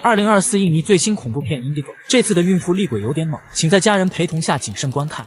2024印尼最新恐怖片《Indigo》，这次的孕妇厉鬼有点猛，请在家人陪同下谨慎观看。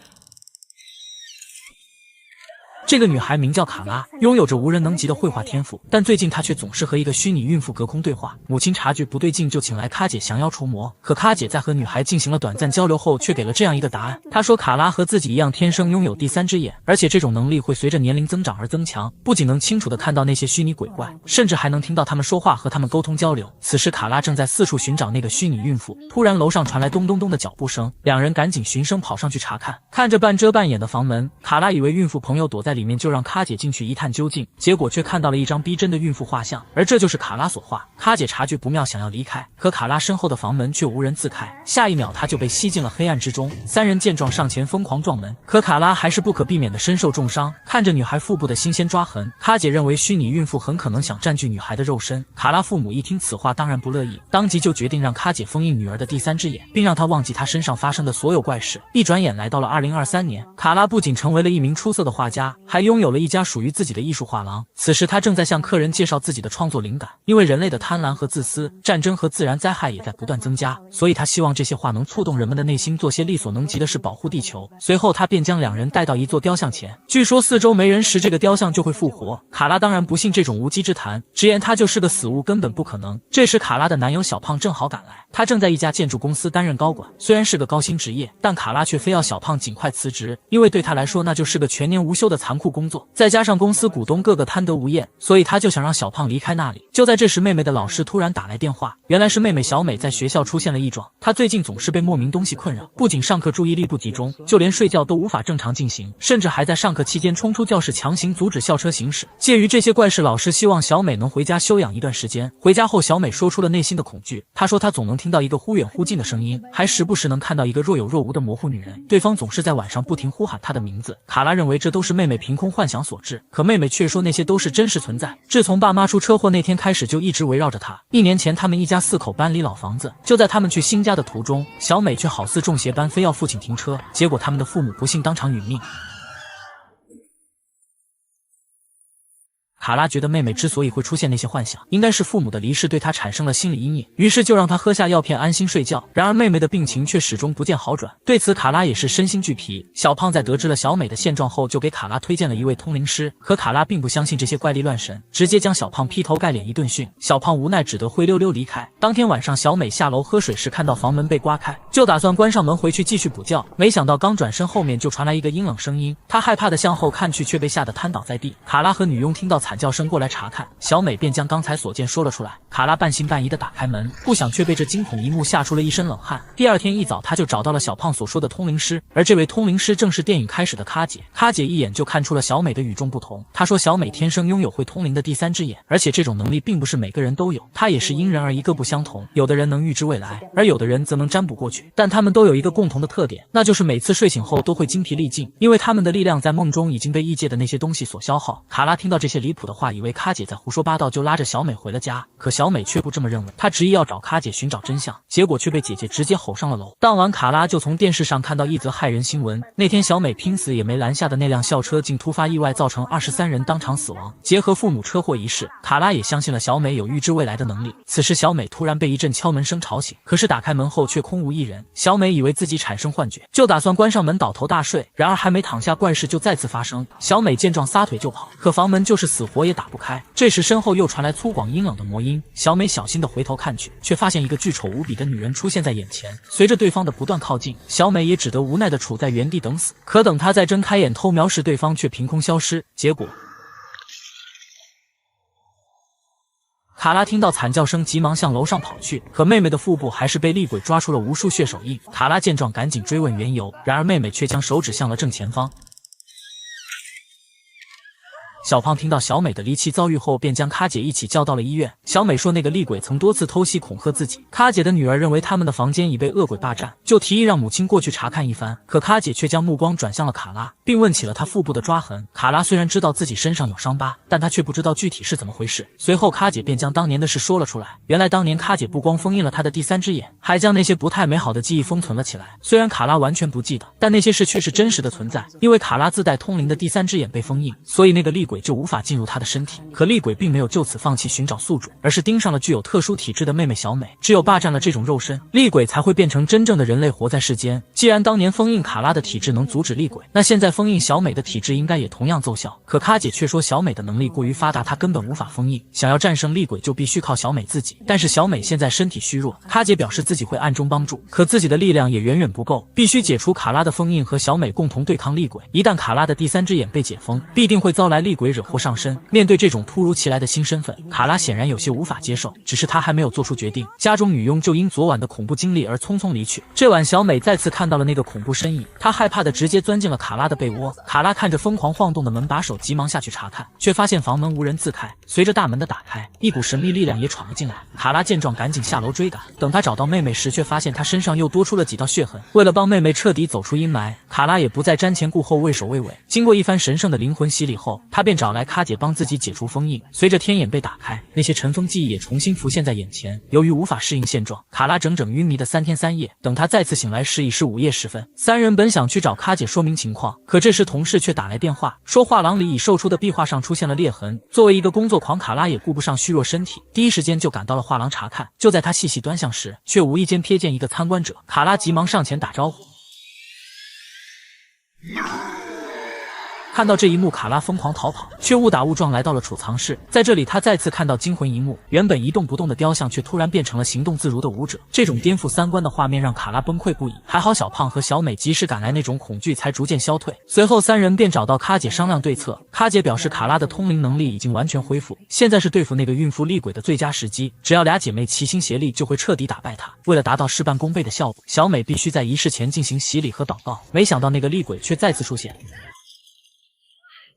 这个女孩名叫卡拉，拥有着无人能及的绘画天赋，但最近她却总是和一个虚拟孕妇隔空对话。母亲察觉不对劲，就请来卡姐降妖除魔。可卡姐在和女孩进行了短暂交流后，却给了这样一个答案。她说卡拉和自己一样，天生拥有第三只眼，而且这种能力会随着年龄增长而增强，不仅能清楚地看到那些虚拟鬼怪，甚至还能听到他们说话，和他们沟通交流。此时卡拉正在四处寻找那个虚拟孕妇，突然楼上传来咚咚咚的脚步声，两人赶紧循声跑上去查看。看着半遮半掩的房门，卡拉以为孕妇朋友躲在里面，就让卡姐进去一探究竟，结果却看到了一张逼真的孕妇画像，而这就是卡拉所画。卡姐察觉不妙，想要离开，可卡拉身后的房门却无人自开，下一秒她就被吸进了黑暗之中。三人见状上前疯狂撞门，可卡拉还是不可避免的身受重伤。看着女孩腹部的新鲜抓痕，卡姐认为虚拟孕妇很可能想占据女孩的肉身。卡拉父母一听此话当然不乐意，当即就决定让卡姐封印女儿的第三只眼，并让她忘记她身上发生的所有怪事。一转眼来到了2023年，卡拉不仅成为了一名出色的画家，还拥有了一家属于自己的艺术画廊。此时他正在向客人介绍自己的创作灵感，因为人类的贪婪和自私，战争和自然灾害也在不断增加，所以他希望这些画能触动人们的内心，做些力所能及的事，保护地球。随后他便将两人带到一座雕像前，据说四周没人时，这个雕像就会复活。卡拉当然不信这种无稽之谈，直言他就是个死物，根本不可能。这时卡拉的男友小胖正好赶来，他正在一家建筑公司担任高管，虽然是个高薪职业，但卡拉却非要小胖尽快辞职，因为对他来说那就是个全年无休的残酷工作，再加上公司股东个个贪得无厌，所以他就想让小胖离开那里。就在这时，妹妹的老师突然打来电话，原来是妹妹小美在学校出现了异状，她最近总是被莫名东西困扰，不仅上课注意力不集中，就连睡觉都无法正常进行，甚至还在上课期间冲出教室强行阻止校车行驶。介于这些怪事，老师希望小美能回家休养一段时间。回家后，小美说出了内心的恐惧，她说她总能听到一个忽远忽近的声音，还时不时能看到一个若有若无的模糊女人，对方总是在晚上不停呼喊她的名字。卡拉认为这都是妹妹凭空幻想所致，可妹妹却说那些都是真实存在。自从爸妈出车祸那天开始，就一直围绕着她。1年前，他们一家4口搬离老房子，就在他们去新家的途中，小美却好似中邪般非要父亲停车，结果他们的父母不幸当场殒命。卡拉觉得妹妹之所以会出现那些幻想，应该是父母的离世对她产生了心理阴影，于是就让她喝下药片安心睡觉。然而妹妹的病情却始终不见好转，对此卡拉也是身心俱疲。小胖在得知了小美的现状后，就给卡拉推荐了一位通灵师，可卡拉并不相信这些怪力乱神，直接将小胖劈头盖脸一顿训。小胖无奈只得灰溜溜离开。当天晚上，小美下楼喝水时看到房门被刮开，就打算关上门回去继续补觉，没想到刚转身后面就传来一个阴冷声音，她害怕的向后看去，却被吓得瘫倒在地。卡拉和女佣听到惨叫声过来查看，小美便将刚才所见说了出来。卡拉半信半疑地打开门，不想却被这惊恐一幕吓出了一身冷汗。第二天一早，他就找到了小胖所说的通灵师，而这位通灵师正是电影开始的卡姐。卡姐一眼就看出了小美的与众不同，她说小美天生拥有会通灵的第三只眼，而且这种能力并不是每个人都有，她也是因人而异，各不相同。有的人能预知未来，而有的人则能占卜过去，但他们都有一个共同的特点，那就是每次睡醒后都会精疲力尽，因为他们的力量在梦中已经被异界的那些东西所消耗。卡拉听到这些离谱的话，以为卡姐在胡说八道，就拉着小美回了家。可小美却不这么认为，她执意要找卡姐寻找真相，结果却被姐姐直接吼上了楼。当晚，卡拉就从电视上看到一则骇人新闻，那天小美拼死也没拦下的那辆校车竟突发意外，造成23人当场死亡。结合父母车祸一事，卡拉也相信了小美有预知未来的能力。此时小美突然被一阵敲门声吵醒，可是打开门后却空无一人。小美以为自己产生幻觉，就打算关上门倒头大睡，然而还没躺下，怪事就再次发生。小美见状撒腿就跑，可房门就是死活也打不开。这时身后又传来粗犷阴冷的魔音，小美小心地回头看去，却发现一个巨丑无比的女人出现在眼前。随着对方的不断靠近，小美也只得无奈地处在原地等死。可等她再睁开眼偷瞄时，对方却凭空消失。结果卡拉听到惨叫声，急忙向楼上跑去，可妹妹的腹部还是被厉鬼抓出了无数血手印。卡拉见状赶紧追问缘由，然而妹妹却将手指向了正前方。小胖听到小美的离奇遭遇后，便将卡姐一起叫到了医院。小美说那个厉鬼曾多次偷袭恐吓自己，卡姐的女儿认为他们的房间已被恶鬼霸占，就提议让母亲过去查看一番。可卡姐却将目光转向了卡拉，并问起了她腹部的抓痕。卡拉虽然知道自己身上有伤疤，但她却不知道具体是怎么回事。随后卡姐便将当年的事说了出来。原来当年卡姐不光封印了她的第三只眼，还将那些不太美好的记忆封存了起来。虽然卡拉完全不记得，但那些事却是真实的存在，因为卡拉自带通灵的第三只眼被封印，所以那个厉鬼鬼就无法进入他的身体。可厉鬼并没有就此放弃寻找宿主，而是盯上了具有特殊体质的妹妹小美。只有霸占了这种肉身，厉鬼才会变成真正的人类活在世间。既然当年封印卡拉的体质能阻止厉鬼，那现在封印小美的体质应该也同样奏效。可卡姐却说小美的能力过于发达，她根本无法封印，想要战胜厉鬼就必须靠小美自己。但是小美现在身体虚弱，卡姐表示自己会暗中帮助，可自己的力量也远远不够，必须解除卡拉的封印，和小美共同对抗厉鬼。一旦卡拉的第三只眼被解封，必定会遭来厉鬼惹祸上身。面对这种突如其来的新身份，卡拉显然有些无法接受，只是她还没有做出决定。家中女佣就因昨晚的恐怖经历而匆匆离去。这晚小美再次看到了那个恐怖身影，她害怕的直接钻进了卡拉的被窝。卡拉看着疯狂晃动的门把手，急忙下去查看，却发现房门无人自开。随着大门的打开，一股神秘力量也闯了进来。卡拉见状赶紧下楼追赶，等她找到妹妹时，却发现她身上又多出了几道血痕。为了帮妹妹彻底走出阴霾，卡拉也不再瞻前顾后畏首畏尾。经过一番神圣的灵魂洗礼后，她便找来卡姐帮自己解除封印。随着天眼被打开，那些尘封记忆也重新浮现在眼前。由于无法适应现状，卡拉整整晕迷的3天3夜。等她再次醒来时已是午夜时分。三人本想去找卡姐说明情况，可这时同事却打来电话，说画廊里已售出的壁画上出现了裂痕。作为一个工作狂，卡拉也顾不上虚弱身体，第一时间就赶到了画廊查看。就在他细细端详时，却无意间瞥见一个参观者。卡拉急忙上前打招呼。看到这一幕，卡拉疯狂逃跑，却误打误撞来到了储藏室。在这里，他再次看到惊魂一幕，原本一动不动的雕像却突然变成了行动自如的舞者。这种颠覆三观的画面让卡拉崩溃不已。还好小胖和小美及时赶来，那种恐惧才逐渐消退。随后三人便找到卡姐商量对策。卡姐表示卡拉的通灵能力已经完全恢复，现在是对付那个孕妇厉鬼的最佳时机，只要俩姐妹齐心协力，就会彻底打败她。为了达到事半功倍的效果，小美必须在仪式前进行洗礼和祷告。没想到那个厉鬼却再次出现。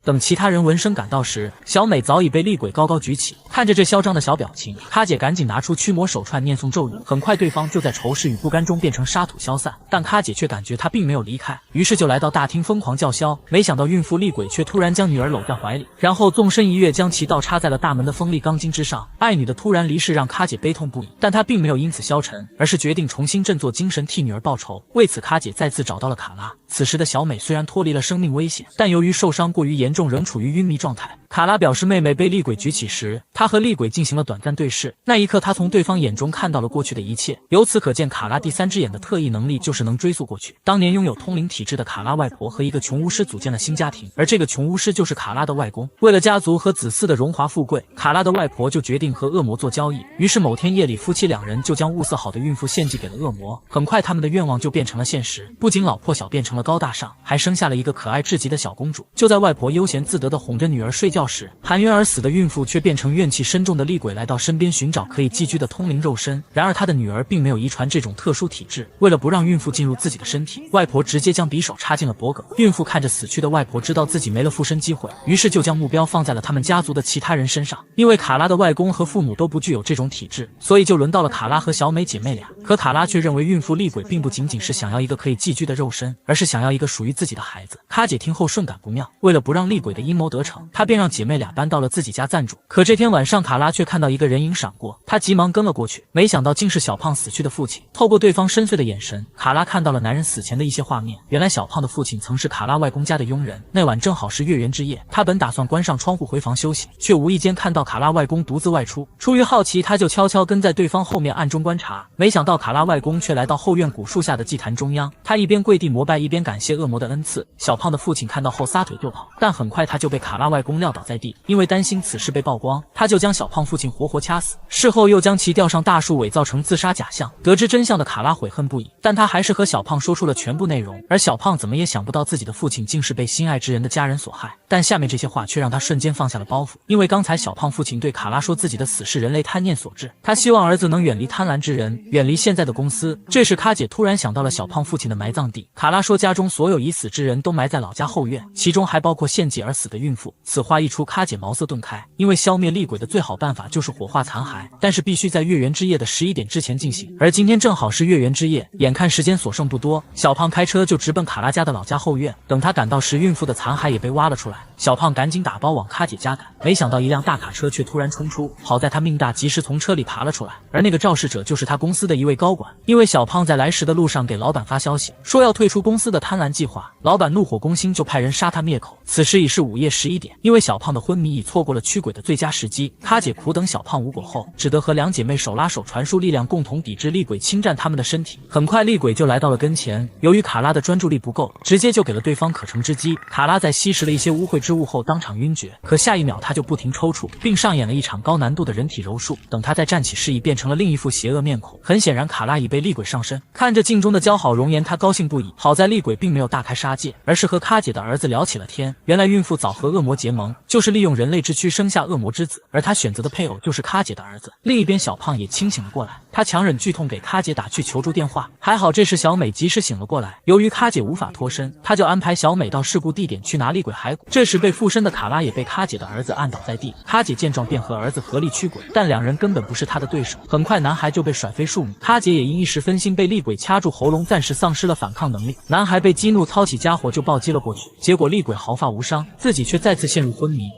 等其他人闻声赶到时，小美早已被厉鬼高高举起。看着这嚣张的小表情，卡姐赶紧拿出驱魔手串念诵咒语。很快对方就在仇视与不甘中变成沙土消散，但卡姐却感觉他并没有离开，于是就来到大厅疯狂叫嚣。没想到孕妇厉鬼却突然将女儿搂在怀里，然后纵身一跃，将其倒插在了大门的锋利钢筋之上。爱女的突然离世让卡姐悲痛不已，但她并没有因此消沉，而是决定重新振作精神替女儿报仇。为此，卡姐再次找到了卡拉。此时的小美虽然脱离了生命危险，但由于受伤过于严重，仍处于晕迷状态。卡拉表示，妹妹被厉鬼举起时，她和厉鬼进行了短暂对视。那一刻，她从对方眼中看到了过去的一切。由此可见，卡拉第三只眼的特异能力就是能追溯过去。当年拥有通灵体质的卡拉外婆和一个穷巫师组建了新家庭，而这个穷巫师就是卡拉的外公。为了家族和子嗣的荣华富贵，卡拉的外婆就决定和恶魔做交易。于是某天夜里，夫妻两人就将物色好的孕妇献祭给了恶魔。很快，他们的愿望就变成了现实，不仅老破小变成了高大上，还生下了一个可爱至极的小公主。就在外婆悠闲自得地哄着女儿睡觉时，含冤而死的孕妇却变成怨气深重的厉鬼来到身边寻找可以寄居的通灵肉身。然而她的女儿并没有遗传这种特殊体质，为了不让孕妇进入自己的身体，外婆直接将匕首插进了脖颈。孕妇看着死去的外婆，知道自己没了复生机会，于是就将目标放在了他们家族的其他人身上。因为卡拉的外公和父母都不具有这种体质，所以就轮到了卡拉和小美姐妹俩。可卡拉却认为孕妇厉鬼并不仅仅是想要一个可以寄居的肉身，而是想要一个属于自己的孩子。卡姐听后顺感不妙，为了不让厉鬼的阴谋得逞，她便让姐妹俩搬到了自己家暂住。可这天晚上，卡拉却看到一个人影闪过，她急忙跟了过去，没想到竟是小胖死去的父亲。透过对方深邃的眼神，卡拉看到了男人死前的一些画面。原来小胖的父亲曾是卡拉外公家的佣人，那晚正好是月圆之夜，他本打算关上窗户回房休息，却无意间看到卡拉外公独自外出。出于好奇，他就悄悄跟在对方后面暗中观察。没想到卡拉外公却来到后院古树下的祭坛中央，他一边跪地膜拜，一边感谢恶魔的恩赐。小胖的父亲看到后撒腿就跑，但很快他就被卡拉外公撂倒在地。因为担心此事被曝光，他就将小胖父亲活活掐死，事后又将其吊上大树，伪造成自杀假象。得知真相的卡拉悔恨不已，但他还是和小胖说出了全部内容。而小胖怎么也想不到自己的父亲竟是被心爱之人的家人所害，但下面这些话却让他瞬间放下了包袱。因为刚才小胖父亲对卡拉说自己的死是人类贪念所致，他希望儿子能远离贪婪之人，远离现在的公司。这时卡姐突然想到了小胖父亲的埋葬地，卡拉说家中所有已死之人都埋在老家后院，其中还包括献祭而死的孕妇。此话一出，卡姐茅塞顿开，因为消灭厉鬼的最好办法就是火化残骸，但是必须在月圆之夜的11点之前进行，而今天正好是月圆之夜，眼看时间所剩不多，小胖开车就直奔卡拉家的老家后院。等他赶到时，孕妇的残骸也被挖了出来，小胖赶紧打包往卡姐家赶，没想到一辆大卡车却突然冲出，好在他命大，及时从车里爬了出来。而那个肇事者就是他公司的一位高管，因为小胖在来时的路上给老板发消息，说要退出公司的贪婪计划，老板怒火攻心，就派人杀他灭口。此时已是午夜11点，因为小胖的昏迷已错过了驱鬼的最佳时机。卡姐苦等小胖无果后，只得和两姐妹手拉手传输力量，共同抵制厉鬼侵占他们的身体。很快，厉鬼就来到了跟前。由于卡拉的专注力不够，直接就给了对方可乘之机。卡拉在吸食了一些污秽之物后，当场晕厥。可下一秒，他就不停抽搐，并上演了一场高难度的人体柔术。等他再站起势，已变成了另一副邪恶面孔。很显然，卡拉已被厉鬼上身。看着镜中的姣好容颜，他高兴不已。好在厉鬼并没有大开杀戒，而是和卡姐的儿子聊起了天。原来孕妇早和恶魔结盟，就是利用人类之躯生下恶魔之子，而他选择的配偶就是卡姐的儿子。另一边，小胖也清醒了过来，他强忍剧痛给卡姐打去求助电话。还好这时小美及时醒了过来，由于卡姐无法脱身，他就安排小美到事故地点去拿厉鬼骸骨。这时被附身的卡拉也被卡姐的儿子按倒在地，卡姐见状便和儿子合力驱鬼，但两人根本不是他的对手。很快男孩就被甩飞数米，卡姐也因一时分心被厉鬼掐住喉咙，暂时丧失了反抗能力。男孩被激怒，操起家伙就暴击了过去，结果厉鬼毫发无伤，自己却再次陷入昏迷。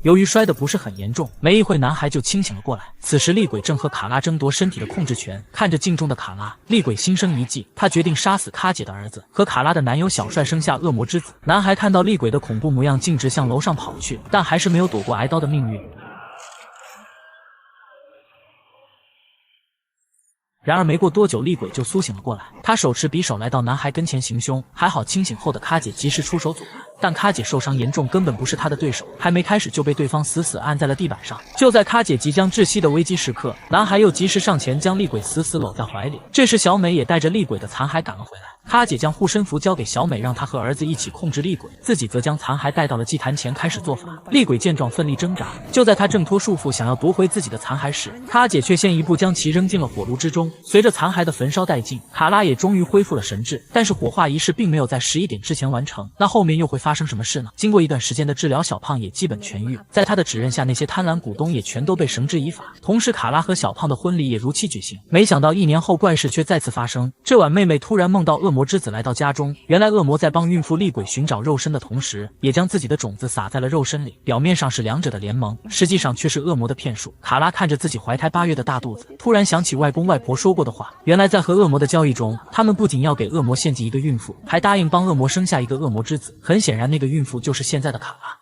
由于摔得不是很严重，没一会男孩就清醒了过来。此时厉鬼正和卡拉争夺身体的控制权，看着镜中的卡拉，厉鬼心生一计，他决定杀死卡姐的儿子，和卡拉的男友小帅生下恶魔之子。男孩看到厉鬼的恐怖模样，径直向楼上跑去，但还是没有躲过挨刀的命运。然而没过多久，厉鬼就苏醒了过来，他手持匕首来到男孩跟前行凶。还好清醒后的卡姐及时出手阻拦，但卡姐受伤严重，根本不是他的对手，还没开始就被对方死死按在了地板上。就在卡姐即将窒息的危机时刻，男孩又及时上前将厉鬼死死搂在怀里。这时小美也带着厉鬼的残骸赶了回来。卡姐将护身符交给小美，让她和儿子一起控制厉鬼，自己则将残骸带到了祭坛前开始做法。厉鬼见状奋力挣扎，就在他挣脱束缚想要夺回自己的残骸时，卡姐却先一步将其扔进了火炉之中。随着残骸的焚烧殆尽，卡拉也终于恢复了神智，但是火化仪式并没有在11点之前完成。那后面又会发生什么事呢？经过一段时间的治疗，小胖也基本痊愈。在他的指认下，那些贪婪股东也全都被绳之以法。同时卡拉和小胖的婚礼也如期举行。没想到1年后，怪事却再次发生。这晚妹妹突然梦到恶魔之子来到家中，原来恶魔在帮孕妇厉鬼寻找肉身的同时，也将自己的种子撒在了肉身里。表面上是两者的联盟，实际上却是恶魔的骗术。卡拉看着自己怀胎8月的大肚子，突然想起外公外婆说过的话，原来在和恶魔的交易中，他们不仅要给恶魔献祭一个孕妇，还答应帮恶魔生下一个恶魔之子。很显然，那个孕妇就是现在的卡拉。